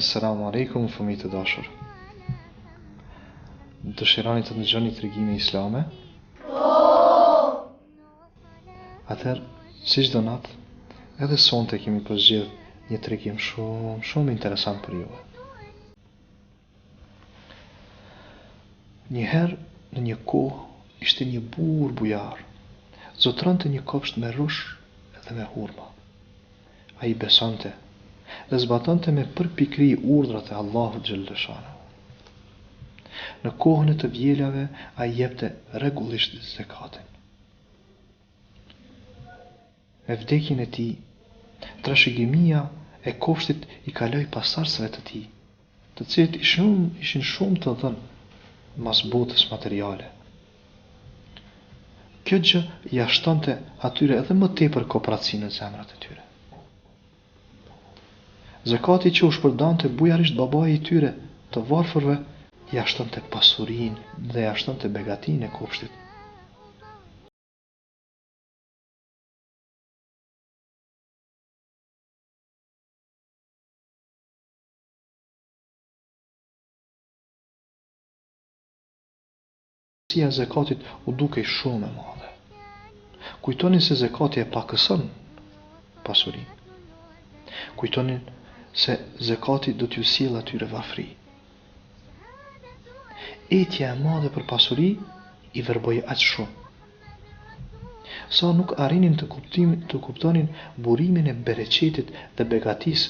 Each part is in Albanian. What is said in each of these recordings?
Assalamu alaikum, fëmijë të dashur. Dëshironi të dëgjoni tregime islame? Atëherë, si çdo natë, edhe sonte kemi përzgjedh një tregim shumë interesant për ju. Njëherë, në një kohë ishte një burr bujar, zotronte një kopsht me rush edhe me hurma. Ai besonte dhe zbatonte me përpikëri urdhrat e Allahut xhalleshana. Në kohën e të vjelave ai jepte rregullisht zakatin. Me vdekjen e tij, trashëgimia e kopshtit i kaloi pasardhësve të tij, të cilët ishin shumë të dhënë mas botës materiale. Kjo gjë ja shtonte atyre edhe më tepër kooperacinë në zemrat e tyre. Zakati që u shpërdante bujarisht babai i tyre të varfërve ja shtonte pasurinë dhe ja shtonte begatinë e kopshtit. Sia zakatit u dukej shumë e madhe. Kujtonin se zakati e pakëson pasurinë. Kujtonin se zakati do t'ju sjellë atyre varfëri. Etja e madhe për pasuri i verboi aq shumë. Sa nuk arrinin të kuptonin burimin e bereqetit dhe begatisë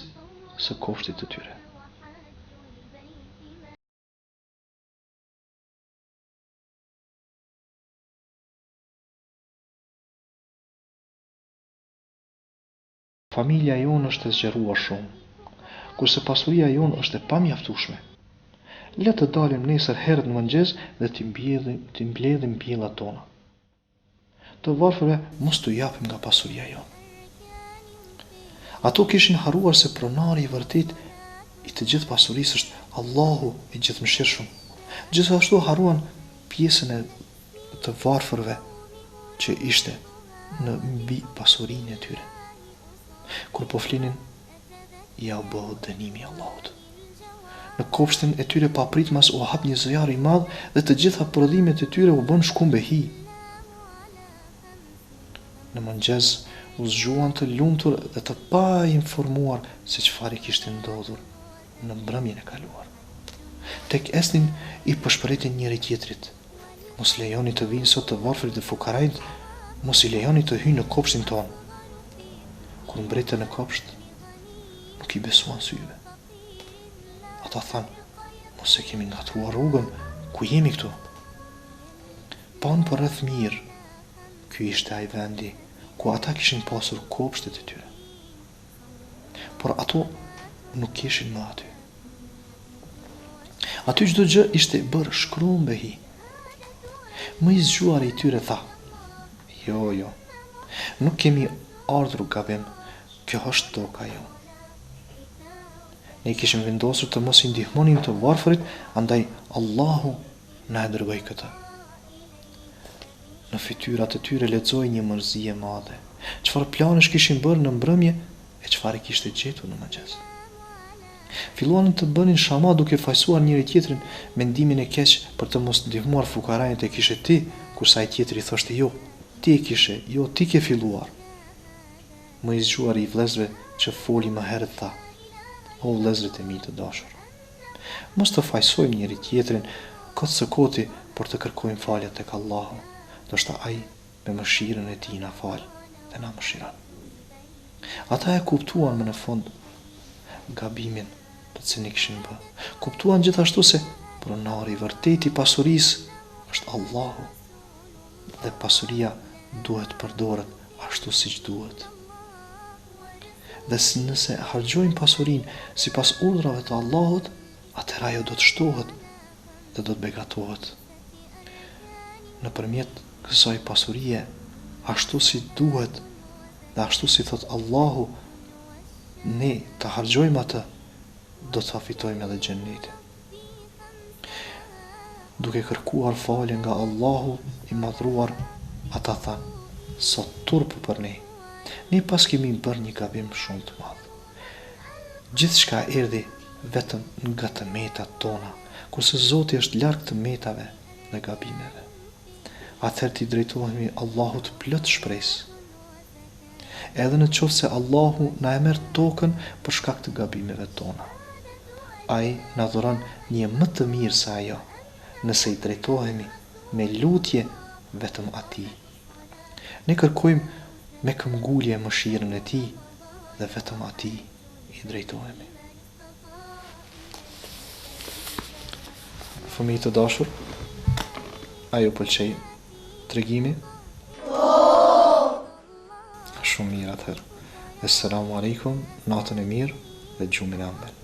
së kopshtit të tyre. Familja jonë është e zgjeruar shumë, kurse pasuria jonë është e pamjaftueshme. Le të dalim nesër herët në mëngjes dhe t'i mbledhim bjellat tona. Të varfërve mos t'u japim nga pasuria jonë. Ato kishin harruar se pronari i vërtet i të gjithë pasurisë është Allahu i gjithëmshirshëm. Gjithashtu harruan pjesën e të varfërve që ishte në mbi pasurinë e tyre. Kur po flinin, ja u bë dënimi i Allahut. Në kopshtin e tyre papritmas u hap një zjarr i madh dhe të gjitha prodhimet e tyre u bën shkumbehi. Në mëngjes u zgjuan të lumtur dhe të pa informuar se çfarë kishte ndodhur në mbrëmjen e kaluar. Tek esnin i përshpëritin njëri tjetrit. Mos lejoni të vinë sot të varfërit dhe fukarajt, mos i lejoni të hyjnë në kopshtin tonë. Kur mbretën në kopsht, nuk i besuan syve. Ata thanë, mos e kemi ngatruar rrugën, ku jemi këtu? Panë për rreth mirë, ky ishte ai vendi ku ata kishin pasur kopshtet e tyre. Por ato nuk kishin më aty. Aty çdo gjë ishte bërë shkrumbehi. Më i zgjuari i tyre tha, jo, nuk kemi ardhur gabim, kjo është toka jo. Ne kishim vendosur të mos i ndihmonim të varfërit, andaj Allahu na e dërgoi këtë. Në fytyrat e tyre lexoi një mërzi e madhe. Çfarë planesh kishin bërë në mbrëmje e çfarë kishte gjetur në mëngjes. Filluan të bënin shama duke fajsuar njëri tjetrin mendimin e keq për të mos ndihmuar fukarajin e kishe ti, kurse ai tjetri thoshte jo, ti e kishe, jo ti ke filluar. Më i zgjuari i vëllezërve që foli më herët tha, o vëllezërit e mi të dashur, mos të fajsojmë njëri tjetrin këtë së koti për të kërkojmë falje tek Allahu, ndoshta ai me mëshirën e tij na fal dhe na mëshiron. Ata e kuptuan më në fund gabimin të cilin kishin bërë. Kuptuan gjithashtu se pronari i vërtet i pasurisë është Allahu dhe pasuria duhet përdoret ashtu siç duhet. Dhe nëse harxojmë pasurinë sipas urdhrave të Allahut, atëherë ajo do të shtohet dhe do të begatohet. Nëpërmjet kësaj pasurie, ashtu si duhet dhe ashtu si thot Allahu, ne të harxojmë atë, do të fitojmë edhe xhennetin. Duke kërkuar falje nga Allahu i madhruar, ata thanë, sot turp për ne. Ne pas kemi bërë një gabim shumë të madh. Gjithçka erdhi vetëm nga të metat tona, kurse Zoti është larg të metave dhe gabimeve. Atëherë t'i drejtohemi Allahut plot shpresë. Edhe në qoftë se Allahu na e merr tokën për shkak të gabimeve tona, Ai na dhuron një më të mirë se ajo, nëse i drejtohemi me lutje vetëm Atij. Ne kërkojmë me këmbgulje mëshirën e Tij dhe vetëm Atij i drejtohemi. Fëmijë të dashur, a ju pëlqej tregimi? Shumë mirë atëherë. Assalamu alaikum, natën e mirë dhe gjumin e ëmbël.